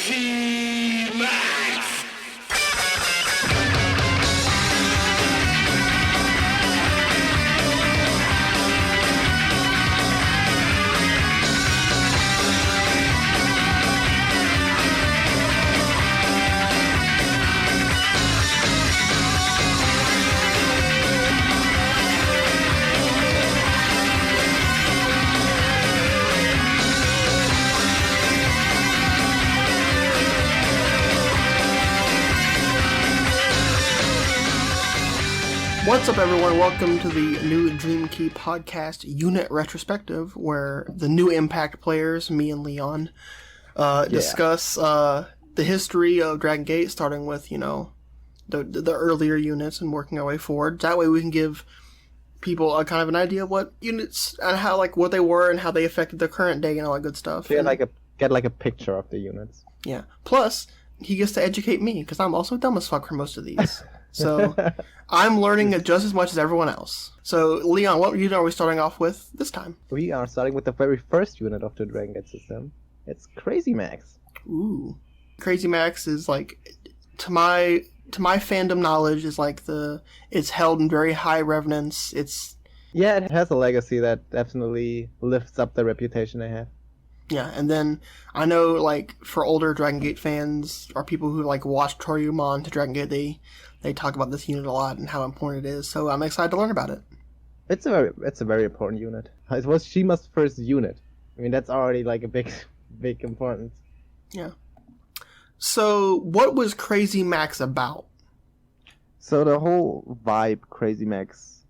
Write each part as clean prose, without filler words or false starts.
Crazy Max! What's up, everyone? Welcome to the new Dream Key podcast unit retrospective, where the new Impact players, me and Leon, discuss the history of Dragon Gate, starting with, the earlier units and working our way forward. That way we can give people a kind of an idea of what units and how, what they were and how they affected the current day and all that good stuff. Get a picture of the units. Yeah. Plus, he gets to educate me, because I'm also dumb as fuck for most of these. So, I'm learning it just as much as everyone else. So, Leon, what unit are we starting off with this time? We are starting with the very first unit of the Dragon Gate system. It's Crazy Max. Ooh. Crazy Max is, to my fandom knowledge, is it's held in very high reverence. Yeah, it has a legacy that definitely lifts up the reputation they have. Yeah, and then I know, for older Dragon Gate fans, or people who, watch Toryumon to Dragon Gate, they talk about this unit a lot and how important it is, so I'm excited to learn about it. It's a very important unit. It was Shima's first unit. I mean, that's already, a big importance. Yeah. So, what was Crazy Max about? So, the whole vibe Crazy Max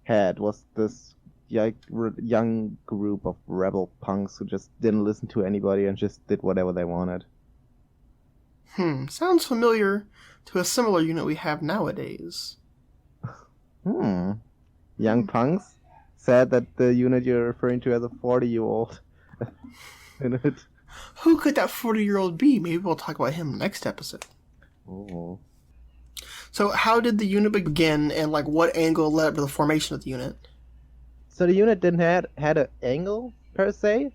had was this young group of rebel punks who just didn't listen to anybody and just did whatever they wanted. Sounds familiar to a similar unit we have nowadays. Young punks? Sad that the unit you're referring to has a 40-year-old in it. Who could that 40-year-old be? Maybe we'll talk about him next episode. Oh. So how did the unit begin, and what angle led up to the formation of the unit? So the unit didn't had an angle per se,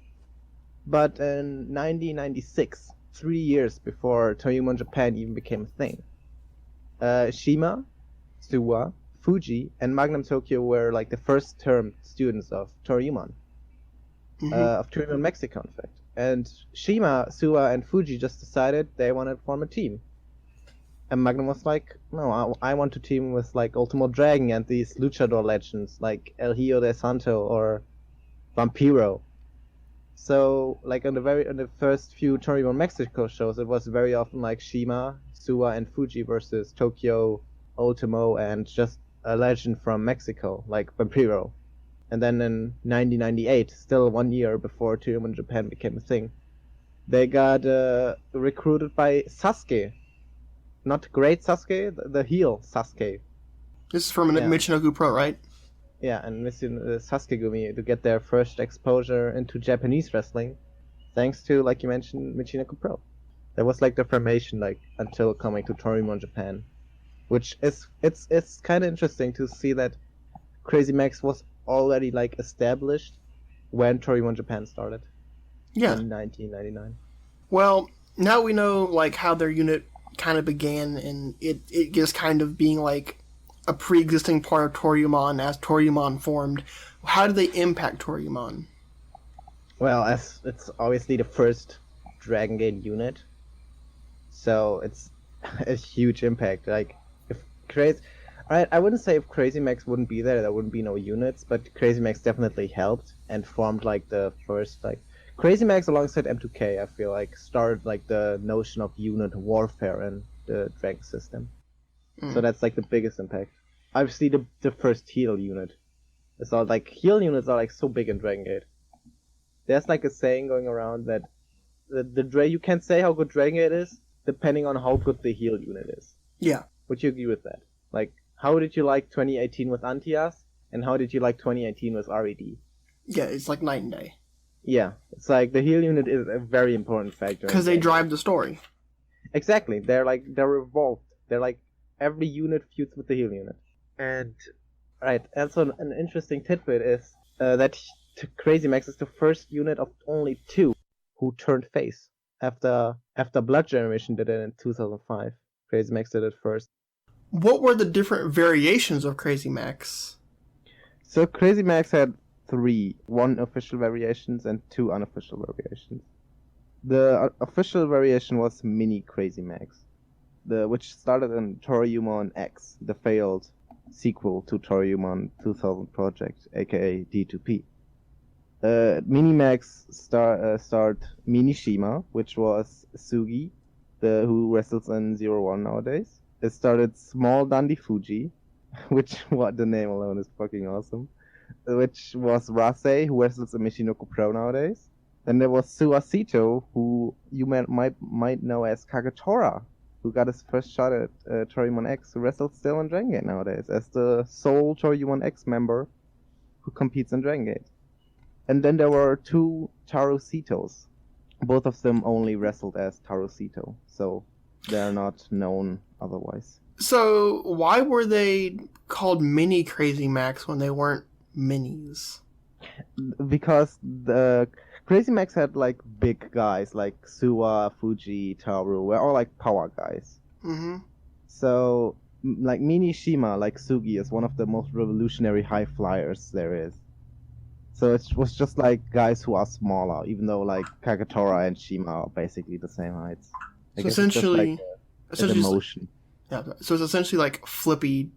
but in 1996, 3 years before Toryumon Japan even became a thing, Shima, Suwa, Fuji, and Magnum Tokyo were the first term students of Toryumon, of Toryumon Mexico, in fact. And Shima, Suwa, and Fuji just decided they wanted to form a team. And Magnum was like, no, I want to team with Ultimo Dragon and these luchador legends like El Hijo de Santo or Vampiro. So on the first few Toryumon Mexico shows, it was very often Shima, Suwa, and Fuji versus Tokyo, Ultimo, and just a legend from Mexico like Vampiro. And then in 1998, still 1 year before Toryumon Japan became a thing, they got recruited by Sasuke. Not great Sasuke, the heel Sasuke. This is from Michinoku Pro, right? Yeah, and Sasuke Gumi to get their first exposure into Japanese wrestling, thanks to, like you mentioned, Michinoku Pro. That was the formation until coming to Toryumon Japan, which is it's kind of interesting to see that Crazy Max was already established when Toryumon Japan started. Yeah. In 1999. Well, now we know how their unit kind of began, and it just kind of being a pre-existing part of Toryumon as Toryumon formed. How did they impact Toryumon? Well, as it's obviously the first Dragon Gate unit, so it's a huge impact. I wouldn't say if Crazy Max wouldn't be there wouldn't be no units, but Crazy Max definitely helped and formed the first Crazy Max alongside M2K, I feel started the notion of unit warfare in the Dragon system. So that's the biggest impact. Obviously the first heal unit. It's all heal units are so big in Dragon Gate. There's a saying going around that you can't say how good Dragon Gate is depending on how good the heal unit is. Yeah. Would you agree with that? How did you like 2018 with Antias, and how did you like 2018 with RED? Yeah, it's night and day. Yeah, it's the heal unit is a very important factor. Because they drive the story. Exactly, they're revolved. They're every unit feuds with the heal unit. And also an interesting tidbit is that Crazy Max is the first unit of only 2 who turned face. After Blood Generation did it in 2005. Crazy Max did it first. What were the different variations of Crazy Max? So Crazy Max had 1 official variations and 2 unofficial variations. The official variation was Mini Crazy Max, which started in Toryumon X, the failed sequel to Toryumon 2000 project, aka D2P. Minimax starred Minishima, which was Sugi, who wrestles in 01 nowadays. It started Small Dundee Fuji, which the name alone is fucking awesome. Which was Rase, who wrestles in Michinoku Pro nowadays. Then there was Suasito, who you might know as Kagatora, who got his first shot at Toryumon X, who wrestles still in Dragon Gate nowadays, as the sole Toryumon X member who competes in Dragon Gate. And then there were 2 Tarusitos. Both of them only wrestled as Tarusito, so they're not known otherwise. So why were they called Mini Crazy Max when they weren't minis? Because the Crazy Max had like big guys like Suwa, Fuji, Taru, were all like power guys. Mm-hmm. So like Minishima, like Sugi, is one of the most revolutionary high flyers there is. So it was just like guys who are smaller, even though like Kagatora and Shima are basically the same heights. So essentially, it's just like a motion. Yeah, so it's essentially like flippy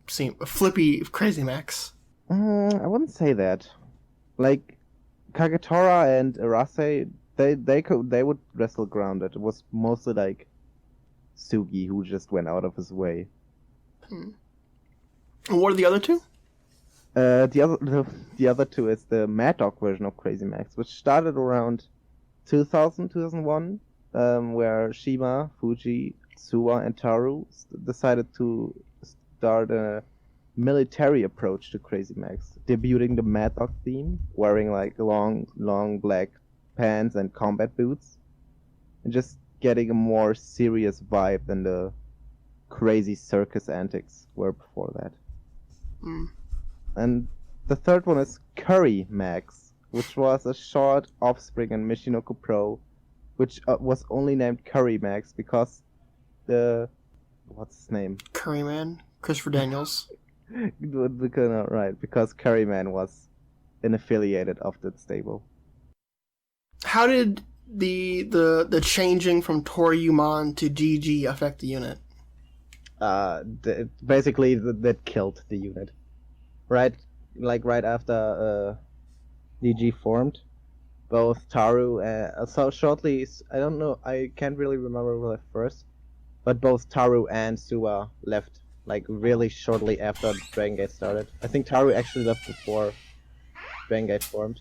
Crazy Max. I wouldn't say that. Like Kagatora and Arase, they would wrestle grounded. It was mostly like Sugi who just went out of his way. And what are the other 2? The other 2 is the Mad Dog version of Crazy Max, which started around 2001, where Shima, Fuji, Suwa, and Taru decided to start a military approach to Crazy Max, debuting the Mad Dog theme, wearing like long black pants and combat boots, and just getting a more serious vibe than the crazy circus antics were before that. And the third one is Curry Max, which was a short offspring in Michinoku Pro, which was only named Curry Max because what's his name? Curryman, Christopher Daniels. Right, because Curryman was an affiliated of that stable. How did the changing from Toryumon to DG affect the unit? Basically that killed the unit. Right after DG formed, both Taru so shortly, I don't know, I can't really remember who left first, but both Taru and Suwa left like really shortly after Dragon Gate started. I think Taru actually left before Dragon Gate formed.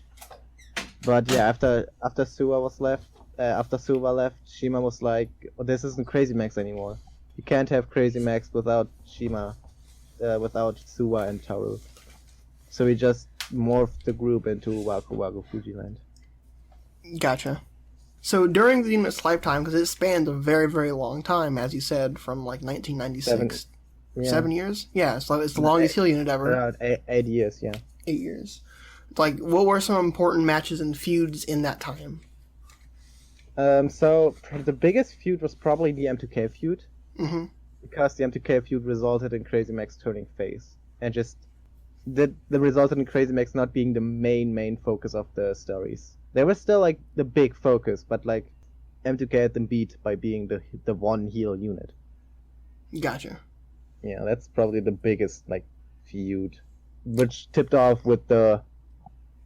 But yeah, after Suwa left, Shima was like, oh, this isn't Crazy Max anymore. You can't have Crazy Max without Shima, without Suwa and Taru. So we just morphed the group into Waku Waku Fujiland. Gotcha. So during the unit's lifetime, because it spanned a very, very long time, as you said, from like 1996, 7 years? Yeah, so it's the longest heel unit ever. Around 8 years, yeah. 8 years. Like, what were some important matches and feuds in that time? So the biggest feud was probably the M2K feud. Mm-hmm. Because the M2K feud resulted in Crazy Max turning face. And just that resulted in Crazy Max not being the main focus of the stories. They were still like the big focus, but like M2K had them beat by being the one heel unit. Gotcha. Yeah, that's probably the biggest like feud, which tipped off with the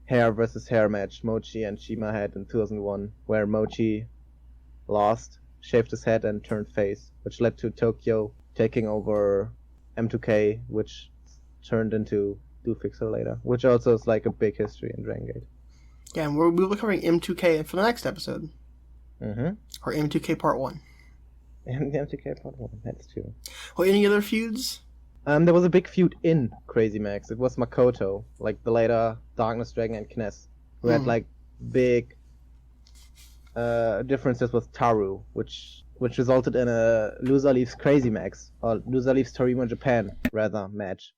hair versus hair match Mochi and Shima had in 2001, where Mochi lost, shaved his head, and turned face, which led to Tokyo taking over M2K, which turned into Do Fixer later, which also is like a big history in Dragon Gate. Yeah, and we'll be covering M2K for the next episode. Mm-hmm. Or M2K Part 1. And the M2K Part 1, that's true. Well, any other feuds? There was a big feud in Crazy Max. It was Makoto, like the later Darkness Dragon and Kness, who had like big differences with Taru, which resulted in a Loser Leaves Crazy Max, or Loser Leaves Toryumon Japan, rather, match.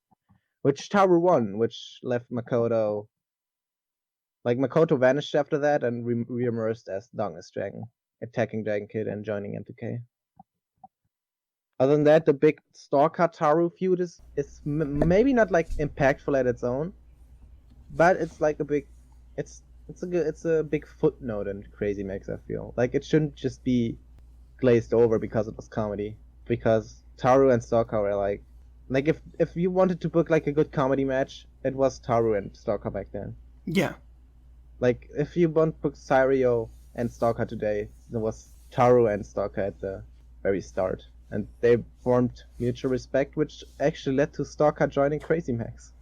Which Taru won, which left Makoto... Like, Makoto vanished after that and re-emerged as Darkness Dragon. attacking Dragon Kid and joining M2K. Other than that, the big Stalker Taru feud is maybe not like impactful at its own, but it's like a big, it's a big footnote in Crazy Max. I feel like it shouldn't just be glazed over because it was comedy. Because Taru and Stalker were like if you wanted to book like a good comedy match, it was Taru and Stalker back then. Yeah. Like if you want to book Sirio and Stalker today, there was Taru and Stalker at the very start. And they formed mutual respect, which actually led to Stalker joining Crazy Max.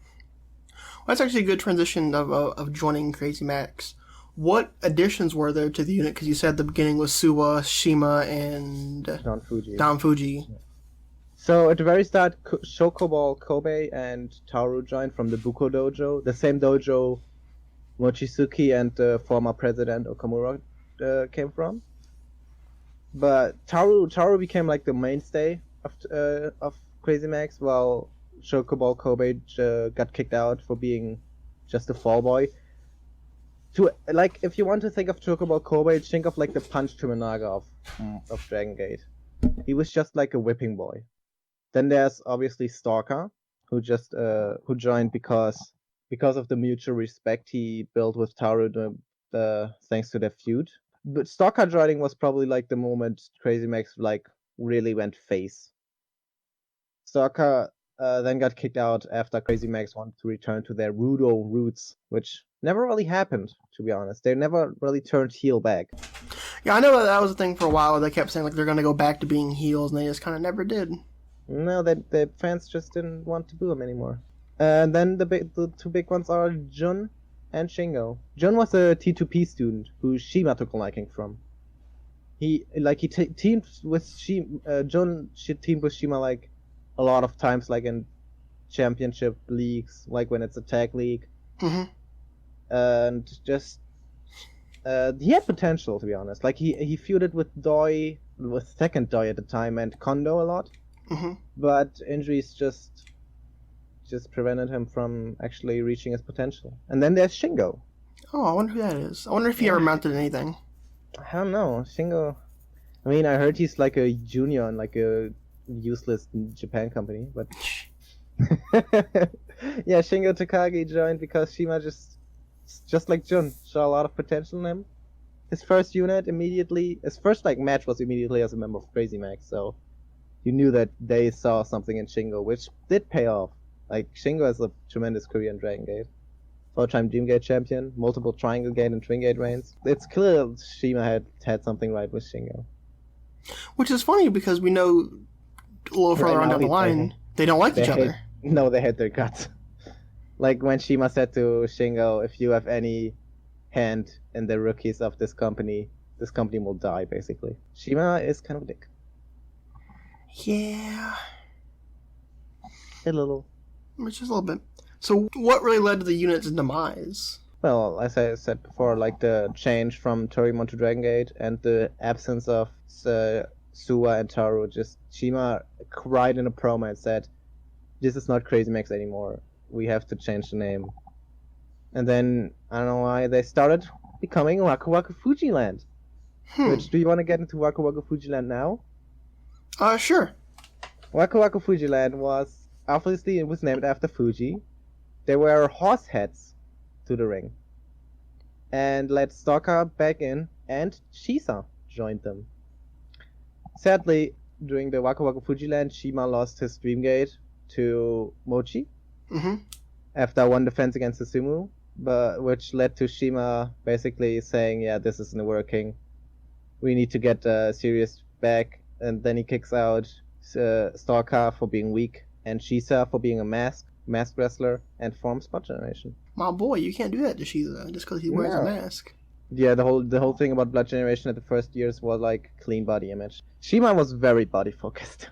Well, that's actually a good transition of joining Crazy Max. What additions were there to the unit? Because you said the beginning was Suwa, Shima, and Don Fuji. Yeah. So at the very start, Shokoball Kobe and Taru joined from the Buko Dojo, the same dojo Mochizuki and the former president Okamura came from. But Taru became like the mainstay of Crazy Max, while Shokoball Kobe got kicked out for being just a fall boy. Like, if you want to think of Chocoball Kobe, think of like the Punch Tominaga of Dragon Gate. He was just like a whipping boy. Then there's obviously Stalker, who joined because of the mutual respect he built with Taru thanks to their feud. But Stalker joining was probably like the moment Crazy Max like really went face. Stalker then got kicked out after Crazy Max wanted to return to their Rudo roots, which never really happened, to be honest. They never really turned heel back. Yeah, I know that was a thing for a while. They kept saying like they're going to go back to being heels, and they just kind of never did. No, the fans just didn't want to boo them anymore. And then the two big ones are Jun and Shingo. Jun was a T2P student who Shima took a liking from. Teamed with Shima. Jun teamed with Shima like a lot of times, like in championship leagues, like when it's a tag league. Mm-hmm. And just he had potential, to be honest. Like he feuded with second Doi at the time, and Kondo a lot. Mm-hmm. But injuries just prevented him from actually reaching his potential. And then there's Shingo. Oh, I wonder who that is. I wonder if he ever mounted anything. I don't know. Shingo. I mean, I heard he's like a junior in like a useless Japan company, but yeah, Shingo Takagi joined because Shima just like Jun, saw a lot of potential in him. His first like match was immediately as a member of Crazy Max, so you knew that they saw something in Shingo, which did pay off. Like, Shingo has a tremendous career in Dragon Gate. 4-time Dream Gate champion, multiple Triangle Gate and Twin Gate reigns. It's clear Shima had something right with Shingo. Which is funny because we know a little further on down the line, they don't like each other. No, they hate their guts. Like when Shima said to Shingo, if you have any hand in the rookies of this company will die, basically. Shima is kind of a dick. Yeah. A little. Just a little bit. So what really led to the unit's demise? Well, as I said before, like the change from Toryumon to Dragon Gate and the absence of Suwa and Taru. Just Shima cried in a promo and said, this is not Crazy Max anymore. We have to change the name. And then, I don't know why, they started becoming Waku Waku Fujiland. Which, do you want to get into Waku Waku Fujiland now? Sure. Waku Waku Fujiland was, obviously it was named after Fuji. They wear horse heads to the ring. And let Stalker back in, and Shisa joined them. Sadly, during the Waku Waku Fujiland, Shima lost his Dream Gate to Mochi. Mm-hmm. After one defense against Susumu, which led to Shima basically saying, yeah, this isn't working. We need to get Sirius back. And then he kicks out Stalker for being weak, and Shisa for being a masked wrestler, and forms Blood Generation. My boy, you can't do that to Shisa just because he wears a mask. Yeah, the whole thing about Blood Generation at the first years was like clean body image. Shima was very body focused.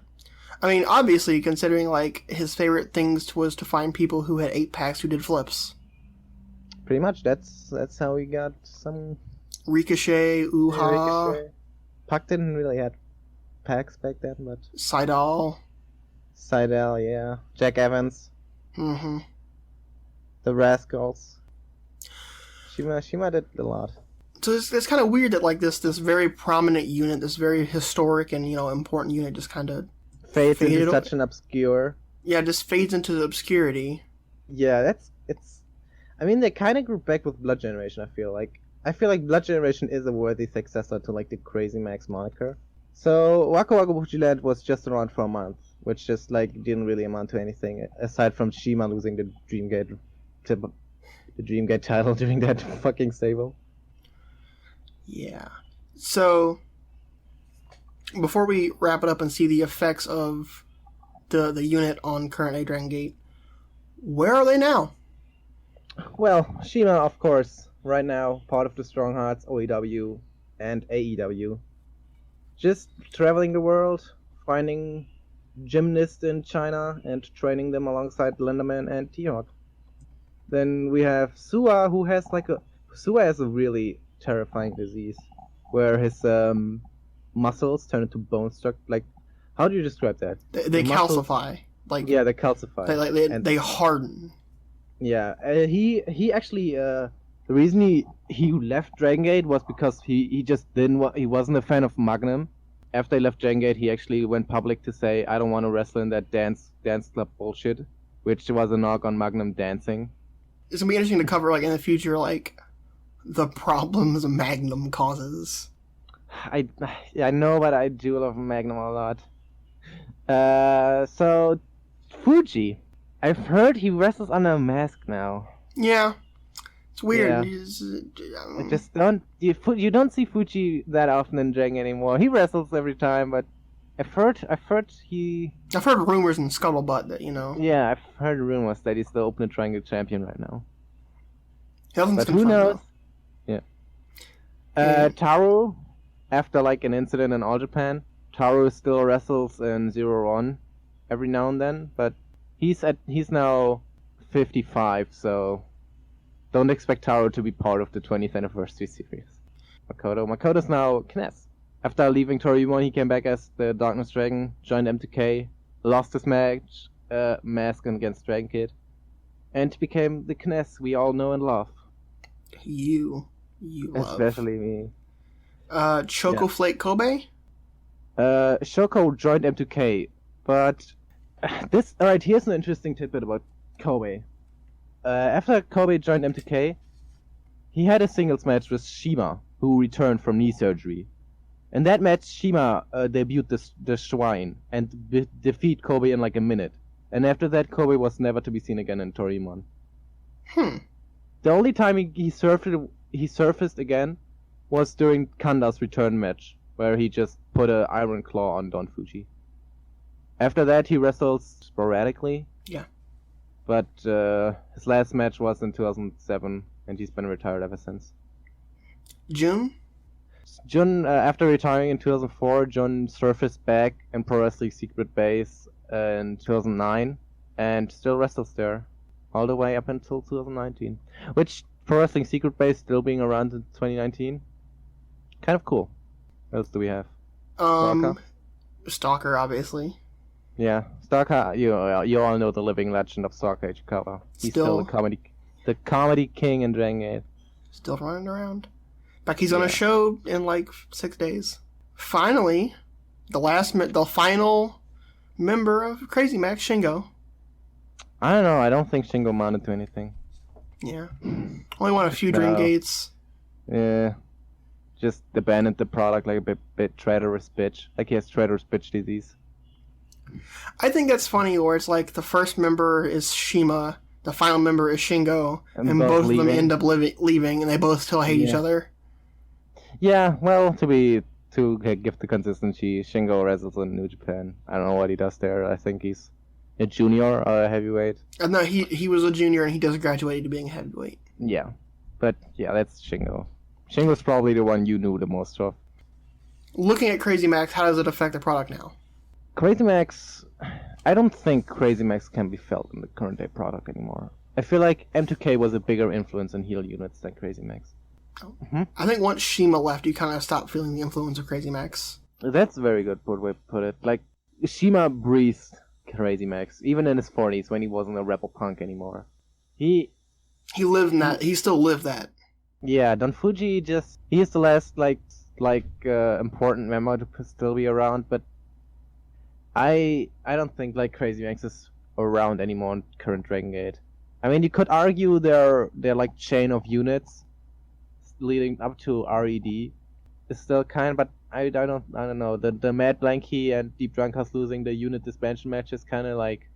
I mean, obviously, considering like his favorite things was to find people who had 8-packs who did flips. Pretty much, that's how we got some Ricochet, Uha. Ricochet. Puck didn't really have packs back then, but Seidel, yeah. Jack Evans. Mm-hmm. The Rascals. Shima did a lot. So it's kind of weird that like this very prominent unit, this very historic and important unit, just kind of fades into such an obscure. Yeah, just fades into the obscurity. Yeah, I mean, they kind of grew back with Blood Generation. I feel like Blood Generation is a worthy successor to like the Crazy Max moniker. So Waka Waka Fuji Land was just around for a month, which just like didn't really amount to anything aside from Shima losing the Dreamgate title during that fucking stable. Yeah. So before we wrap it up and see the effects of the unit on current day Dragon Gate, where are they now? Well, Shima, of course, right now part of the Strong Hearts, OEW, and AEW. Just traveling the world, finding gymnasts in China and training them alongside Lenderman and T-Hawk. Then we have Sua, who has a really terrifying disease, where his muscles turn into bone structure. Like, how do you describe that? They calcify. Like, yeah, they calcify. They harden. Yeah, he actually the reason he left Dragon Gate was because he just he wasn't a fan of Magnum. After he left Dragon Gate, he actually went public to say, I don't want to wrestle in that dance club bullshit, which was a knock on Magnum dancing. It's gonna be interesting to cover like in the future, like the problems Magnum causes. I know, but I do love Magnum a lot. So Fuji, I've heard he wrestles under a mask now. Yeah, it's weird. Yeah. Just you don't see Fuji that often in Dragon anymore. He wrestles every time, but I've heard rumors and scuttlebutt that Yeah, I've heard rumors that he's the Open Triangle champion right now. But who knows? Though. Yeah. Taru, after like an incident in All Japan, Taru still wrestles in Zero One every now and then, but he's now 55, so don't expect Taru to be part of the 20th anniversary series. Makoto's now Kness. After leaving Toryumon, he came back as the Darkness Dragon, joined M2K, lost his mask against Dragon Kid, and became the Kness we all know and love. You love. Especially me. Choco Flake Kobe? Shoko joined M2K, but alright, here's an interesting tidbit about Kobe. After Kobe joined M2K, he had a singles match with Shima, who returned from knee surgery. In that match, Shima debuted the Shrine and defeat Kobe in like a minute. And after that, Kobe was never to be seen again in Toryumon. The only time he surfaced again was during Kanda's return match, where he just put an iron claw on Don Fuji. After that, he wrestles sporadically. Yeah. But his last match was in 2007, and he's been retired ever since. Jun, after retiring in 2004, Jun surfaced back in Pro Wrestling Secret Base in 2009, and still wrestles there all the way up until 2019. Which, Pro Wrestling Secret Base still being around in 2019, kind of cool. What else do we have? Stalker, obviously. Yeah, Stalker. You all know the living legend of Stalker Ichikawa. He's still the comedy king in Dragon Gate. Still running around. Back, he's on a show in like 6 days. Finally, the final member of Crazy Max, Shingo. I don't know. I don't think Shingo amounted to anything. Yeah, only won a few Dream Gates. Yeah, just abandoned the product like a bit traitorous bitch. Like he has traitorous bitch disease. I think that's funny, where it's like the first member is Shima, the final member is Shingo, and both of them end up leaving, and they both still hate each other. Yeah, well, to give the consistency, Shingo wrestles in New Japan. I don't know what he does there. I think he's a junior or a heavyweight. No, he was a junior, and he just graduated to being a heavyweight. Yeah, but yeah, that's Shingo. Shingo's probably the one you knew the most of. Looking at Crazy Max, how does it affect the product now? Crazy Max, I don't think Crazy Max can be felt in the current day product anymore. I feel like M2K was a bigger influence in heel units than Crazy Max. Oh. Mm-hmm. I think once Shima left, you kind of stopped feeling the influence of Crazy Max. That's a very good way to put it. Like, Shima breathed Crazy Max, even in his 40s when he wasn't a rebel punk anymore. He lived in that. He still lived that. Yeah, Don Fuji he's the last important member to still be around, but I don't think like Crazy Max is around anymore in current Dragon Gate. I mean, you could argue their like chain of units leading up to RED is still but I don't know. The Mad Blanky and Deep Drunkas losing the unit disbandment matches kind of like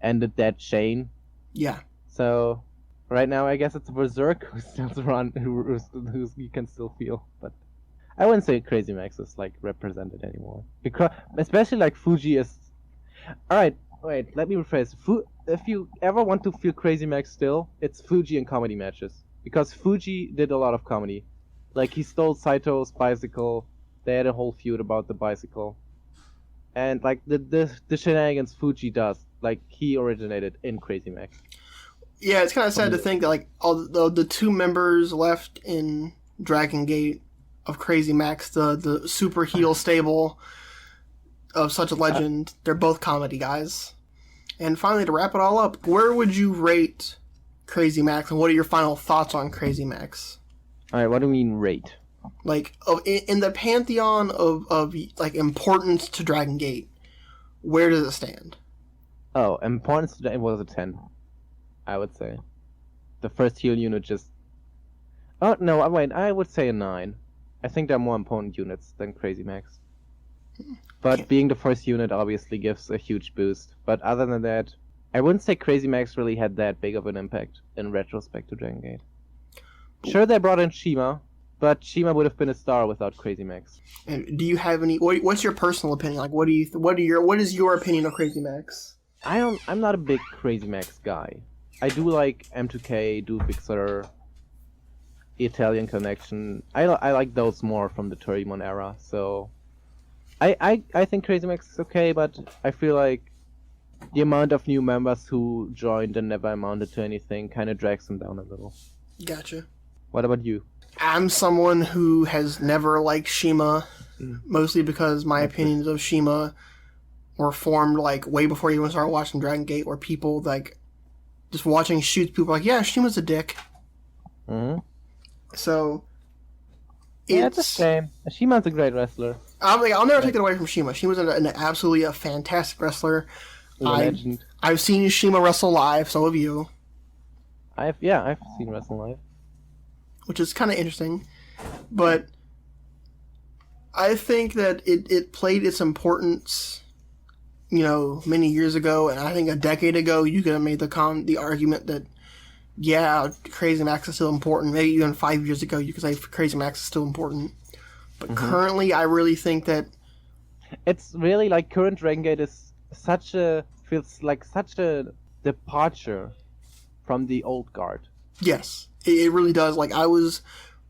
ended that chain. Yeah. So right now, I guess it's Berserk who's still around, who you can still feel, but I wouldn't say Crazy Max is like represented anymore. Because especially like Fuji is. All right, wait. Let me rephrase. If you ever want to feel Crazy Max still, it's Fuji in comedy matches, because Fuji did a lot of comedy. Like he stole Saito's bicycle. They had a whole feud about the bicycle, and like the shenanigans Fuji does, like he originated in Crazy Max. Yeah, it's kind of sad to think that like all the two members left in Dragon Gate of Crazy Max, the super heel stable of such a legend, they're both comedy guys. And finally, to wrap it all up, where would you rate Crazy Max, and what are your final thoughts on Crazy Max? All right, what do you mean rate? Like in the pantheon of like importance to Dragon Gate, where does it stand? Oh, importance to it was a 10. I would say. The first heal unit just... Oh, no, wait, I would say a 9. I think they're more important units than Crazy Max. But being the first unit obviously gives a huge boost. But other than that, I wouldn't say Crazy Max really had that big of an impact in retrospect to Dragon Gate. Sure, they brought in Shima, but Shima would have been a star without Crazy Max. And do you have any... What's your personal opinion? Like, what is your opinion of Crazy Max? I'm not a big Crazy Max guy. I do like M2K, do Big Sur, Italian Connection. I like those more from the Toryumon era. So I think Crazy Max is okay, but I feel like the amount of new members who joined and never amounted to anything kind of drags them down a little. Gotcha. What about you? I'm someone who has never liked Shima, mostly because my opinions of Shima were formed like way before you even started watching Dragon Gate, where people like just watching shoots, people are like, yeah, Shima's a dick. Mm-hmm. So it's a shame. Shima's a great wrestler. I'll never take it away from Shima. Shima's absolutely a fantastic wrestler. Legend. I've seen Shima wrestle live, so have you. I've seen wrestle live. Which is kind of interesting. But I think that it played its importance, many years ago, and I think a decade ago you could have made the argument that, yeah, Crazy Max is still important. Maybe even 5 years ago you could say Crazy Max is still important. But currently I really think that... It's really like current Dragon Gate feels like such a departure from the old guard. Yes, it really does. Like,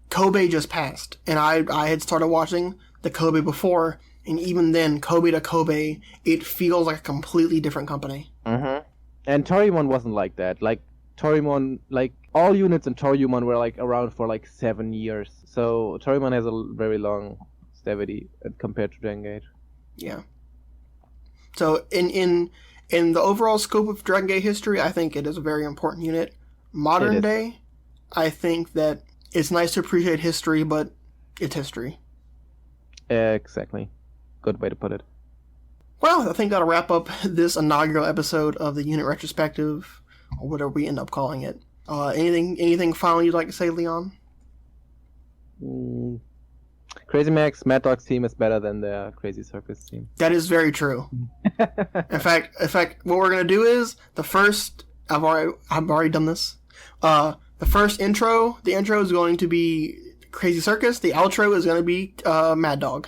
Kobe just passed, and I had started watching the Kobe before, and even then, Kobe to Kobe, it feels like a completely different company. Mm-hmm. And Toryumon wasn't like that. Like, Toryumon, like, all units in Toryumon were, like, around for, like, 7 years. So, Toryumon has a very long longevity compared to Dragon Gate. Yeah. So, in the overall scope of Dragon Gate history, I think it is a very important unit. Modern day, I think that it's nice to appreciate history, but it's history. Exactly. Good way to put it. Well, I think that'll wrap up this inaugural episode of the Unit Retrospective, or whatever we end up calling it. Anything final you'd like to say, Leon? Crazy Max, Mad Dog's team is better than the Crazy Circus team. That is very true. In fact, what we're gonna do is the first. I've already done this. The first intro, the intro is going to be Crazy Circus. The outro is going to be Mad Dog.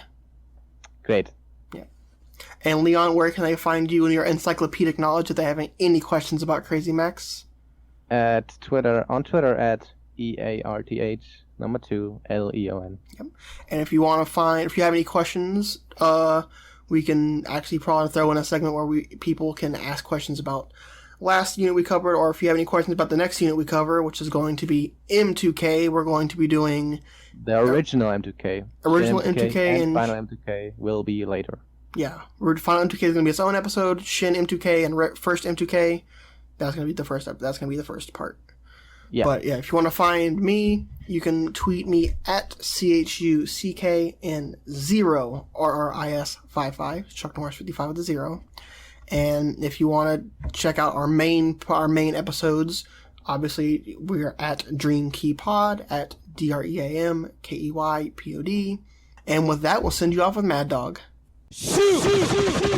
Great. Yeah. And Leon, where can they find you in your encyclopedic knowledge if they have any questions about Crazy Max? On Twitter at EARTH2Leon. Yep. And if you have any questions, we can actually probably throw in a segment where people can ask questions about last unit we covered, or if you have any questions about the next unit we cover, which is going to be M2K, we're going to be doing the original M2K. Original M2K and final M2K will be later. Yeah, final M2K is going to be its own episode. Shin M2K and first M2K. That's going to be the first part. Yeah. But yeah, if you want to find me, you can tweet me at CHUCKN0 RRIS55, Chuck Norris 55 with a 0. And if you want to check out our main episodes, obviously we're at Dream Key Pod at DREAMKEYPOD. And with that, we'll send you off with Mad Dog. Suicide!